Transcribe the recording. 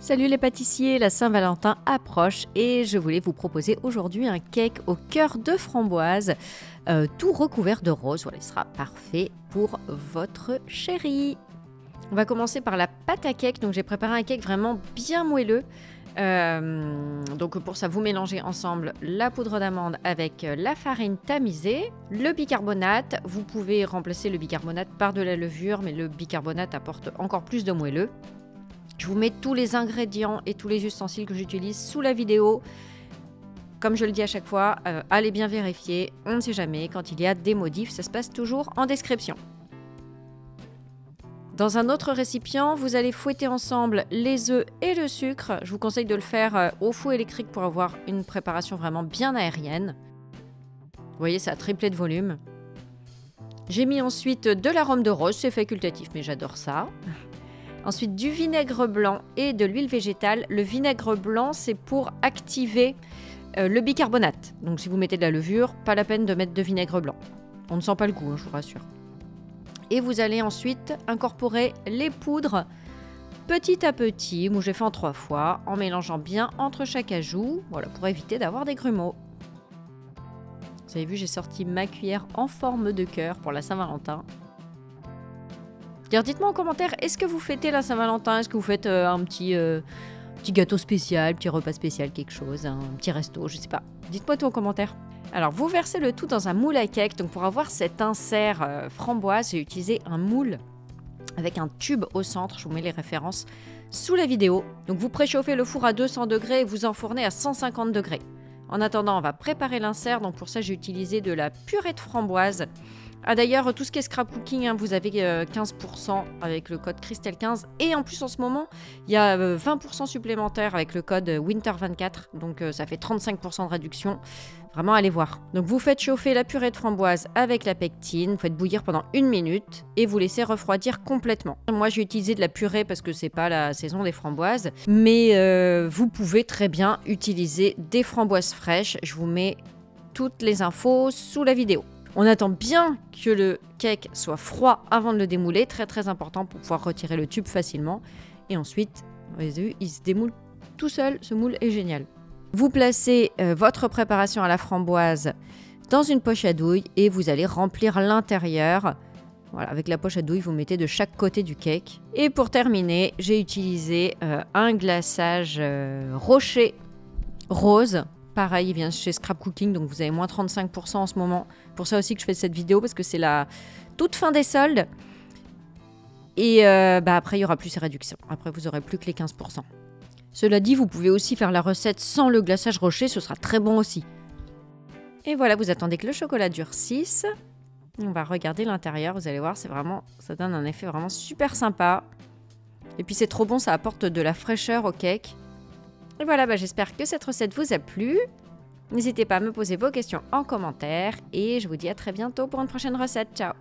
Salut les pâtissiers, la Saint-Valentin approche et je voulais vous proposer aujourd'hui un cake au cœur de framboise, tout recouvert de rose. Voilà, il sera parfait pour votre chérie. On va commencer par la pâte à cake. Donc j'ai préparé un cake vraiment bien moelleux. Donc pour ça, vous mélangez ensemble la poudre d'amande avec la farine tamisée, le bicarbonate. Vous pouvez remplacer le bicarbonate par de la levure, mais le bicarbonate apporte encore plus de moelleux. Je vous mets tous les ingrédients et tous les ustensiles que j'utilise sous la vidéo. Comme je le dis à chaque fois, allez bien vérifier. On ne sait jamais, quand il y a des modifs, ça se passe toujours en description. Dans un autre récipient, vous allez fouetter ensemble les œufs et le sucre. Je vous conseille de le faire au four électrique pour avoir une préparation vraiment bien aérienne. Vous voyez, ça a triplé de volume. J'ai mis ensuite de l'arôme de rose, c'est facultatif, mais j'adore ça. Ensuite, du vinaigre blanc et de l'huile végétale. Le vinaigre blanc, c'est pour activer le bicarbonate. Donc, si vous mettez de la levure, pas la peine de mettre de vinaigre blanc. On ne sent pas le goût, je vous rassure. Et vous allez ensuite incorporer les poudres petit à petit. Moi, j'ai fait en 3 fois, en mélangeant bien entre chaque ajout. Voilà, pour éviter d'avoir des grumeaux. Vous avez vu, j'ai sorti ma cuillère en forme de cœur pour la Saint-Valentin. Dites-moi en commentaire, est-ce que vous fêtez la Saint-Valentin? Est-ce que vous faites un petit gâteau spécial, petit repas spécial, quelque chose, un petit resto, je sais pas. Dites-moi tout en commentaire. Alors, vous versez le tout dans un moule à cake. Donc, pour avoir cet insert framboise, j'ai utilisé un moule avec un tube au centre. Je vous mets les références sous la vidéo. Donc, vous préchauffez le four à 200 degrés et vous enfournez à 150 degrés. En attendant, on va préparer l'insert. Donc, pour ça, j'ai utilisé de la purée de framboise. Ah d'ailleurs, tout ce qui est scrap cooking, vous avez 15% avec le code Christelle15. Et en plus, en ce moment, il y a 20% supplémentaire avec le code Winter24. Donc, ça fait 35% de réduction. Vraiment, allez voir. Donc, vous faites chauffer la purée de framboise avec la pectine. Vous faites bouillir pendant 1 minute et vous laissez refroidir complètement. Moi, j'ai utilisé de la purée parce que c'est pas la saison des framboises. Mais vous pouvez très bien utiliser des framboises fraîches. Je vous mets toutes les infos sous la vidéo. On attend bien que le cake soit froid avant de le démouler, très très important pour pouvoir retirer le tube facilement. Et ensuite, vous avez vu, il se démoule tout seul, ce moule est génial. Vous placez votre préparation à la framboise dans une poche à douille et vous allez remplir l'intérieur. Voilà, avec la poche à douille, vous mettez de chaque côté du cake. Et pour terminer, j'ai utilisé un glaçage rocher rose. Pareil, il vient chez Scrap Cooking, donc vous avez moins 35% en ce moment. Pour ça aussi que je fais cette vidéo, parce que c'est la toute fin des soldes. Et après, il n'y aura plus ces réductions. Après, vous n'aurez plus que les 15%. Cela dit, vous pouvez aussi faire la recette sans le glaçage rocher, ce sera très bon aussi. Et voilà, vous attendez que le chocolat durcisse. On va regarder l'intérieur, vous allez voir, ça donne un effet vraiment super sympa. Et puis c'est trop bon, ça apporte de la fraîcheur au cake. Et voilà, j'espère que cette recette vous a plu. N'hésitez pas à me poser vos questions en commentaire. Et je vous dis à très bientôt pour une prochaine recette. Ciao!